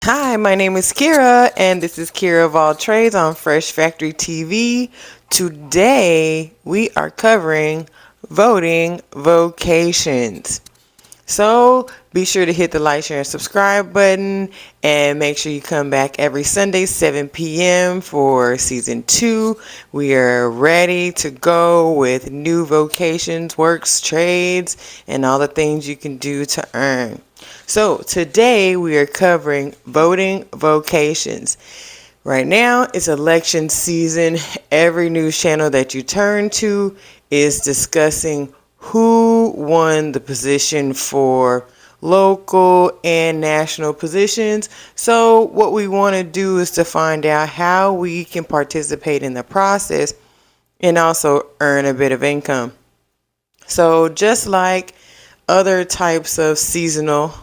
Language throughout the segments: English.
Hi, my name is Kira, and this is Kira of All Trades on Fresh Factory TV. Today, we are covering voting vocations. So, be sure to hit the like, share, and subscribe button, and make sure you come back every Sunday, 7 p.m. for Season 2. We are ready to go with new vocations, works, trades, and all the things you can do to earn. So today we are covering voting vocations. Right now it's election season. Every news channel that you turn to is discussing who won the position for local and national positions. So what we want to do is to find out how we can participate in the process and also earn a bit of income. So just like other types of seasonal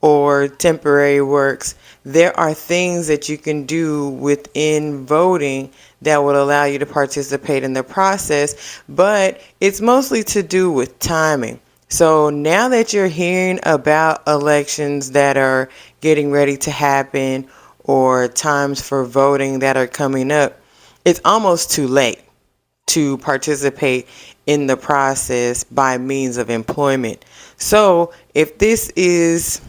or temporary works, there are things that you can do within voting that will allow you to participate in the process, but it's mostly to do with timing. So now that you're hearing about elections that are getting ready to happen or times for voting that are coming up, it's almost too late to participate in the process by means of employment. So if this is,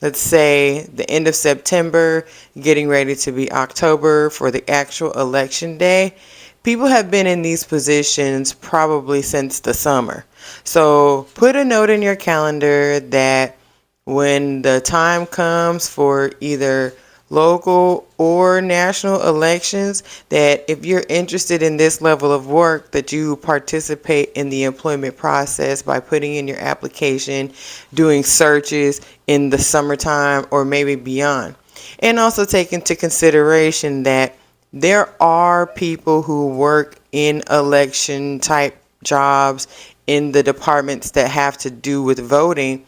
let's say, the end of September, getting ready to be October for the actual election day, people have been in these positions probably since the summer. So put a note in your calendar that when the time comes for either local or national elections, that if you're interested in this level of work, that you participate in the employment process by putting in your application, doing searches in the summertime or maybe beyond. And also take into consideration that there are people who work in election type jobs in the departments that have to do with voting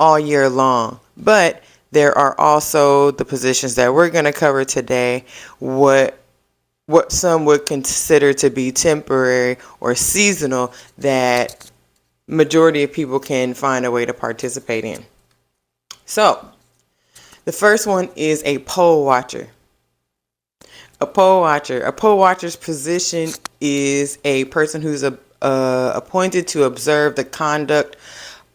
all year long. But there are also the positions that we're going to cover today, what some would consider to be temporary or seasonal, that majority of people can find a way to participate in. So the first one is a poll watcher. A poll watcher's position is a person who's appointed to observe the conduct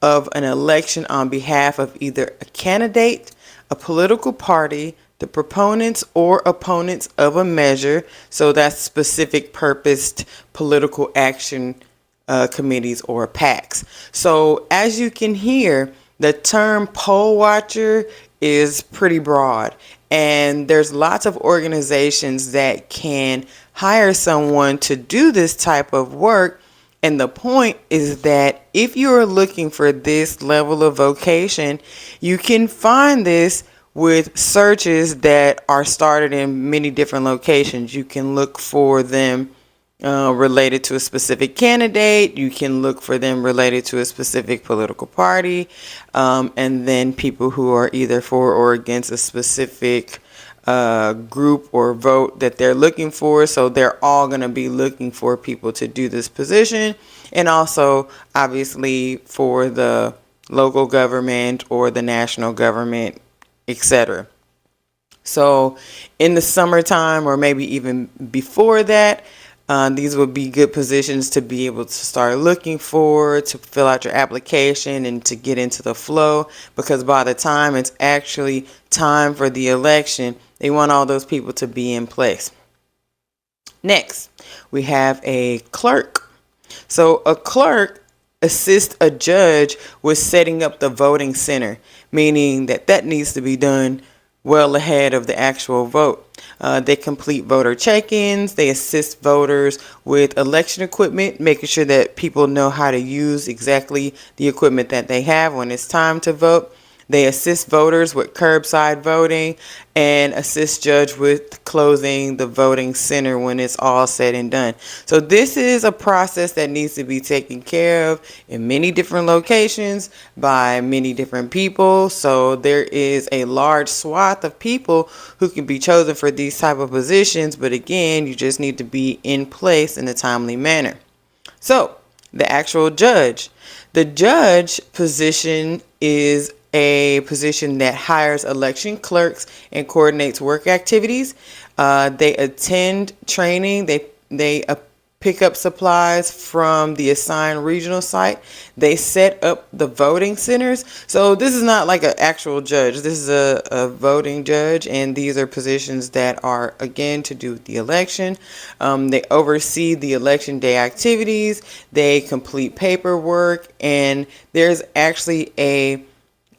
of an election on behalf of either a candidate, a political party, the proponents or opponents of a measure. So that's specific purposed political action committees or PACs. So as you can hear, the term poll watcher is pretty broad, and there's lots of organizations that can hire someone to do this type of work. And the point is that if you're looking for this level of vocation, you can find this with searches that are started in many different locations. You can look for them related to a specific candidate. You can look for them related to a specific political party. And then people who are either for or against a specific group or vote that they're looking for. So they're all going to be looking for people to do this position, and also obviously for the local government or the national government, etc. So in the summertime or maybe even before that, these would be good positions to be able to start looking for, to fill out your application and to get into the flow, because by the time it's actually time for the election, they want all those people to be in place. Next, we have a clerk. So a clerk assists a judge with setting up the voting center, meaning that needs to be done well ahead of the actual vote. They complete voter check-ins. They assist voters with election equipment, making sure that people know how to use exactly the equipment that they have when it's time to vote. They assist voters with curbside voting and assist judge with closing the voting center when it's all said and done. So this is a process that needs to be taken care of in many different locations by many different people. So there is a large swath of people who can be chosen for these type of positions, but again, you just need to be in place in a timely manner. So the actual judge. The judge position is a position that hires election clerks and coordinates work activities. They attend training. They pick up supplies from the assigned regional site. They set up the voting centers. So this is not like an actual judge. This is a voting judge, and these are positions that are, again, to do with the election. They oversee the election day activities. They complete paperwork, and there's actually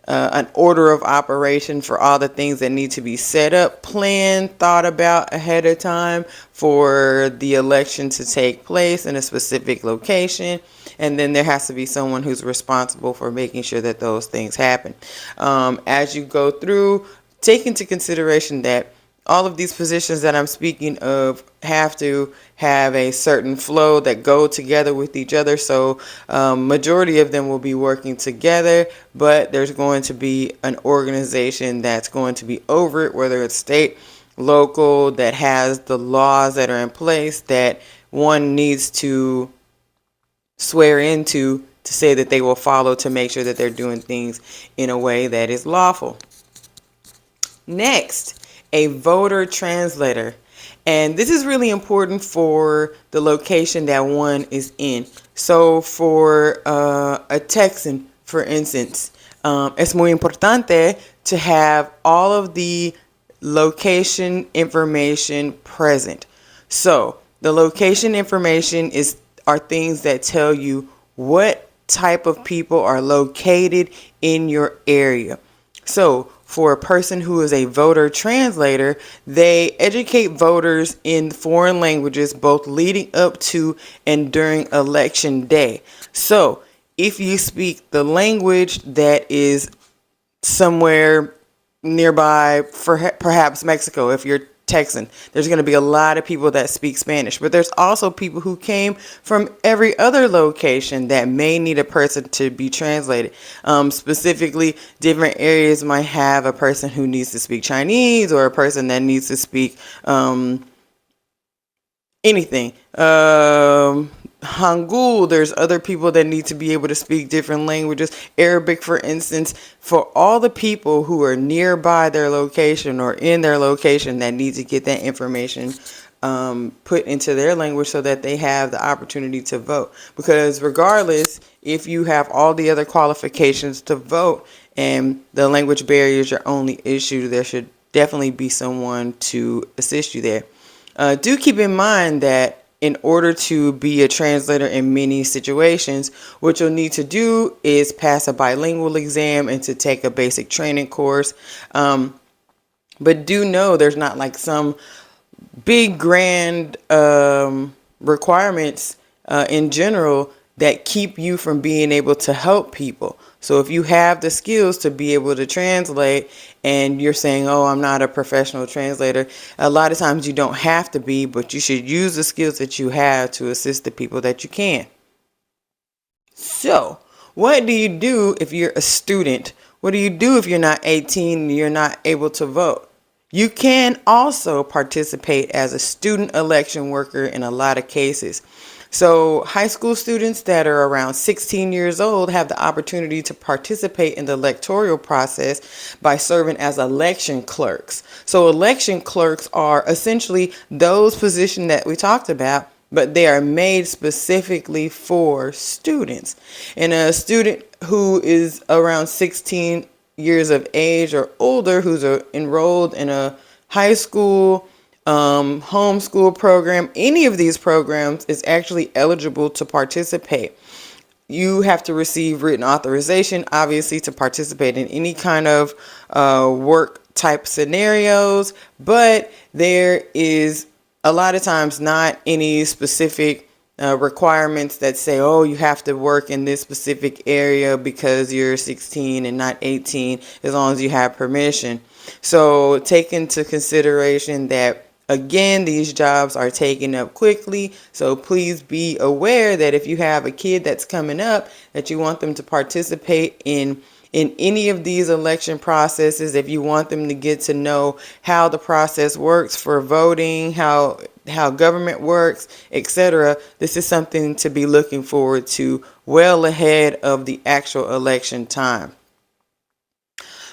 an order of operation for all the things that need to be set up, planned, thought about ahead of time for the election to take place in a specific location. And then there has to be someone who's responsible for making sure that those things happen. As you go through, take into consideration that all of these positions that I'm speaking of have to have a certain flow that go together with each other. So majority of them will be working together, but there's going to be an organization that's going to be over it, whether it's state, local, that has the laws that are in place that one needs to swear into to say that they will follow to make sure that they're doing things in a way that is lawful. Next, a voter translator. And this is really important for the location that one is in. So for a Texan, for instance, es muy importante to have all of the location information present. So the location information are things that tell you what type of people are located in your area. So for a person who is a voter translator, they educate voters in foreign languages both leading up to and during election day. So if you speak the language that is somewhere nearby, for perhaps Mexico, if you're Texan, there's going to be a lot of people that speak Spanish, but there's also people who came from every other location that may need a person to be translated. Specifically, different areas might have a person who needs to speak Chinese or a person that needs to speak anything. Hangul, there's other people that need to be able to speak different languages. Arabic, for instance, for all the people who are nearby their location or in their location that need to get that information put into their language so that they have the opportunity to vote. Because regardless, if you have all the other qualifications to vote and the language barrier is your only issue, there should definitely be someone to assist you there. Do keep in mind that in order to be a translator in many situations, what you'll need to do is pass a bilingual exam and to take a basic training course. But do know there's not like some big grand requirements in general that keep you from being able to help people. So if you have the skills to be able to translate and you're saying, oh, I'm not a professional translator, a lot of times you don't have to be, but you should use the skills that you have to assist the people that you can. So what do you do if you're a student? What do you do if you're not 18 and you're not able to vote? You can also participate as a student election worker in a lot of cases. So high school students that are around 16 years old have the opportunity to participate in the electoral process by serving as election clerks. So election clerks are essentially those positions that we talked about, but they are made specifically for students. And a student who is around 16 years of age or older who's enrolled in a high school homeschool program, any of these programs is actually eligible to participate. You have to receive written authorization, obviously, to participate in any kind of work type scenarios, but there is a lot of times not any specific requirements that say, oh, you have to work in this specific area because you're 16 and not 18, as long as you have permission. So take into consideration that, again, these jobs are taken up quickly. So please be aware that if you have a kid that's coming up, that you want them to participate in any of these election processes, if you want them to get to know how the process works for voting, how government works, etc., this is something to be looking forward to well ahead of the actual election time.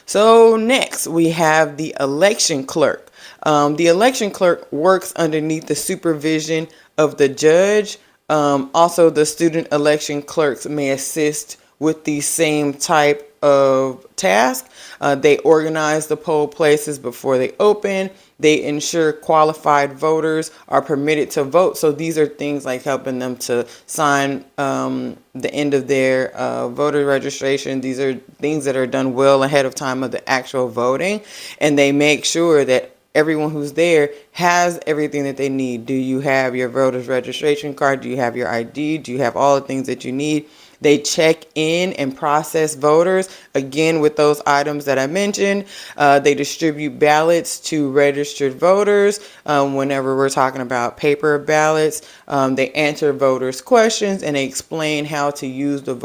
So next we have the election clerk. The election clerk works underneath the supervision of the judge. Also, the student election clerks may assist with the same type of task. They organize the poll places before they open. They ensure qualified voters are permitted to vote. So these are things like helping them to sign the end of their voter registration. These are things that are done well ahead of time of the actual voting. And they make sure that everyone who's there has everything that they need. Do you have your voter's registration card? Do you have your ID? Do you have all the things that you need? They check in and process voters, again, with those items that I mentioned. They distribute ballots to registered voters whenever we're talking about paper ballots. They answer voters' questions, and they explain how to use the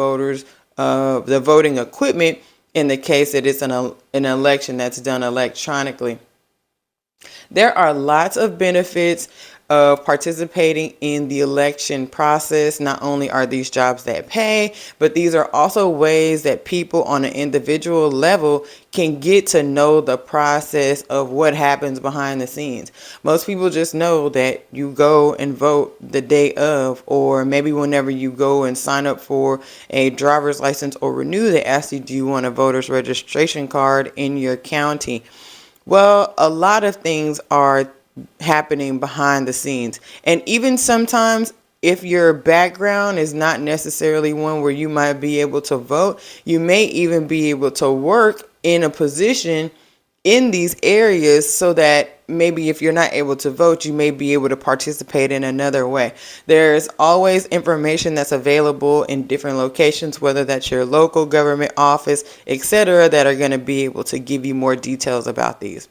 voting equipment in the case that it's an election that's done electronically. There are lots of benefits of participating in the election process. Not only are these jobs that pay, but these are also ways that people on an individual level can get to know the process of what happens behind the scenes. Most people just know that you go and vote the day of, or maybe whenever you go and sign up for a driver's license or renew, they ask you, do you want a voter's registration card in your county? Well, a lot of things are happening behind the scenes. And even sometimes, if your background is not necessarily one where you might be able to vote, you may even be able to work in a position in these areas so that maybe if you're not able to vote, you may be able to participate in another way. There's always information that's available in different locations, whether that's your local government office, etc., that are going to be able to give you more details about these.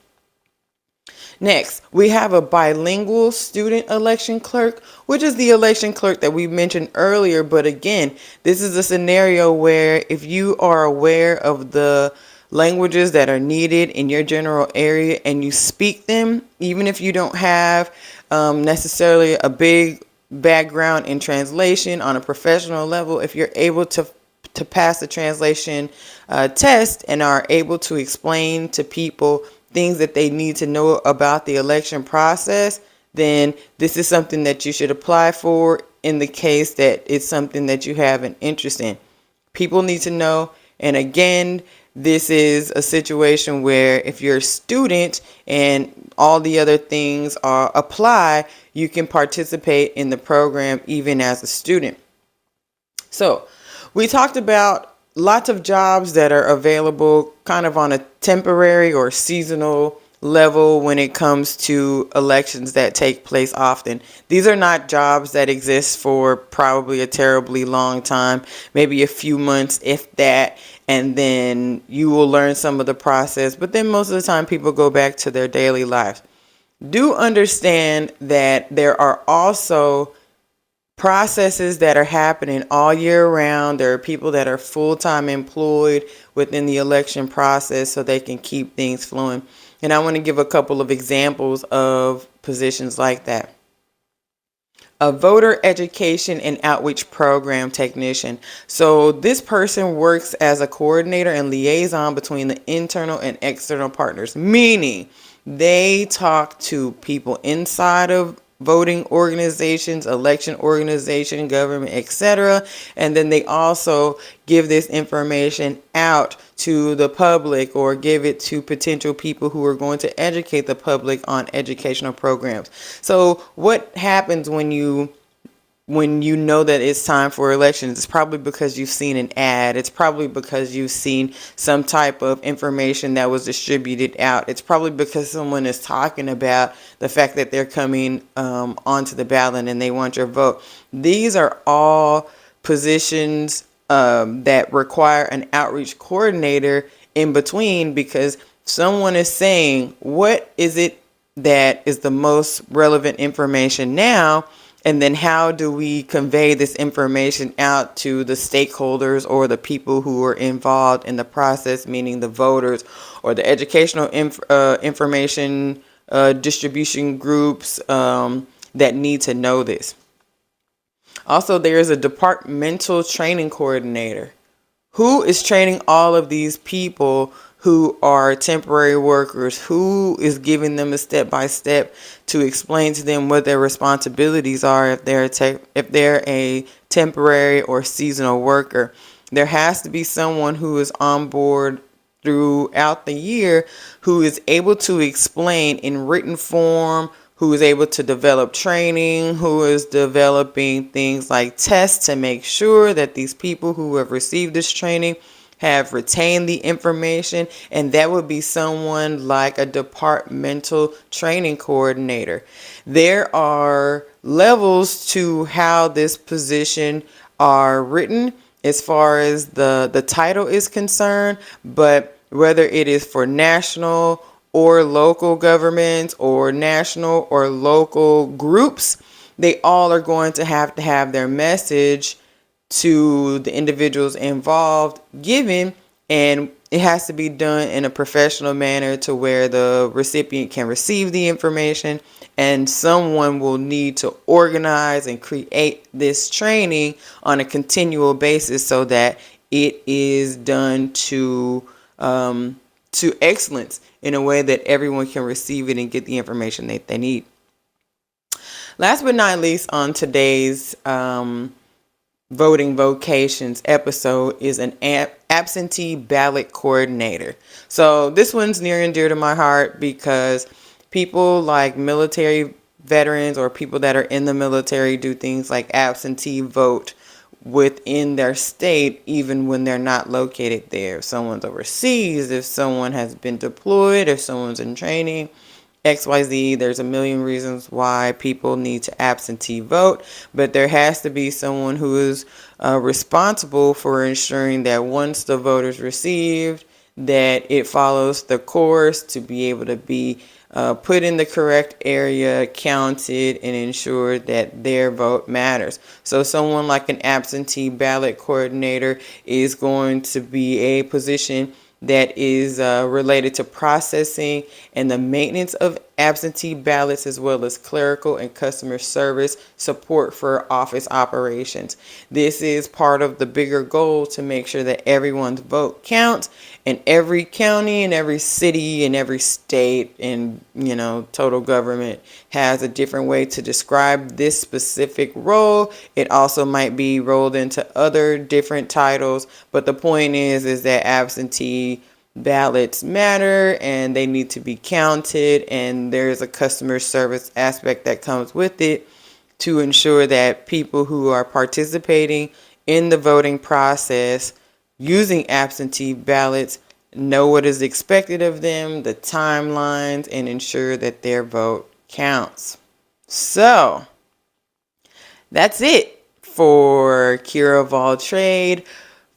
Next, we have a bilingual student election clerk, which is the election clerk that we mentioned earlier. But again, this is a scenario where if you are aware of the languages that are needed in your general area and you speak them, even if you don't have necessarily a big background in translation on a professional level, if you're able to pass the translation test and are able to explain to people things that they need to know about the election process, then this is something that you should apply for in the case that it's something that you have an interest in. People need to know. And again, this is a situation where if you're a student and all the other things apply, you can participate in the program even as a student. So we talked about lots of jobs that are available kind of on a temporary or seasonal level when it comes to elections that take place often. These are not jobs that exist for probably a terribly long time, maybe a few months, if that, and then you will learn some of the process. But then most of the time people go back to their daily lives. Do understand that there are also processes that are happening all year round. There are people that are full-time employed within the election process so they can keep things flowing. And I want to give a couple of examples of positions like that. A voter education and outreach program technician. So this person works as a coordinator and liaison between the internal and external partners, meaning they talk to people inside of voting organizations, election organization, government, etc. And then they also give this information out to the public or give it to potential people who are going to educate the public on educational programs. So what happens when you when you know that it's time for elections, it's probably because you've seen an ad. It's probably because you've seen some type of information that was distributed out. It's probably because someone is talking about the fact that they're coming onto the ballot and they want your vote. These are all positions that require an outreach coordinator in between, because someone is saying, what is it that is the most relevant information now? And then how do we convey this information out to the stakeholders or the people who are involved in the process, meaning the voters or the educational information distribution groups that need to know this. Also, there is a departmental training coordinator who is training all of these people who are temporary workers, who is giving them a step-by-step to explain to them what their responsibilities are if they're a temporary or seasonal worker. There has to be someone who is on board throughout the year who is able to explain in written form, who is able to develop training, who is developing things like tests to make sure that these people who have received this training have retained the information. And that would be someone like a departmental training coordinator. There are levels to how this position are written as far as the title is concerned, but whether it is for national or local governments or national or local groups, they all are going to have their message to the individuals involved given, and it has to be done in a professional manner to where the recipient can receive the information, and someone will need to organize and create this training on a continual basis so that it is done to excellence in a way that everyone can receive it and get the information that they need. Last but not least, on today's voting vocations episode is an absentee ballot coordinator. So this one's near and dear to my heart because people like military veterans or people that are in the military do things like absentee vote within their state even when they're not located there. If someone's overseas, if someone has been deployed, if someone's in training, XYZ, there's a million reasons why people need to absentee vote, but there has to be someone who is responsible for ensuring that once the vote is received, that it follows the course to be able to be put in the correct area, counted, and ensure that their vote matters. So someone like an absentee ballot coordinator is going to be a position that is related to processing and the maintenance of absentee ballots, as well as clerical and customer service support for office operations. This is part of the bigger goal to make sure that everyone's vote counts, and every county and every city and every state and total government has a different way to describe this specific role. It also might be rolled into other different titles, but the point is that absentee ballots matter and they need to be counted, and there's a customer service aspect that comes with it to ensure that people who are participating in the voting process using absentee ballots know what is expected of them, the timelines, and ensure that their vote counts. So that's it for Kira of All Trade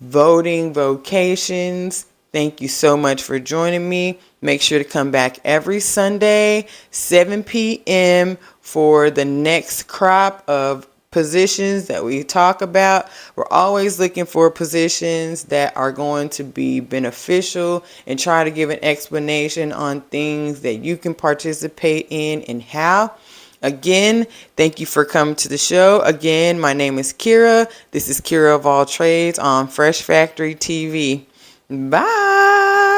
Voting Vocations. Thank you so much for joining me. Make sure to come back every Sunday, 7 p.m. for the next crop of positions that we talk about. We're always looking for positions that are going to be beneficial and try to give an explanation on things that you can participate in and how. Again, thank you for coming to the show. Again, my name is Kira. This is Kira of All Trades on Fresh Factory TV. Bye.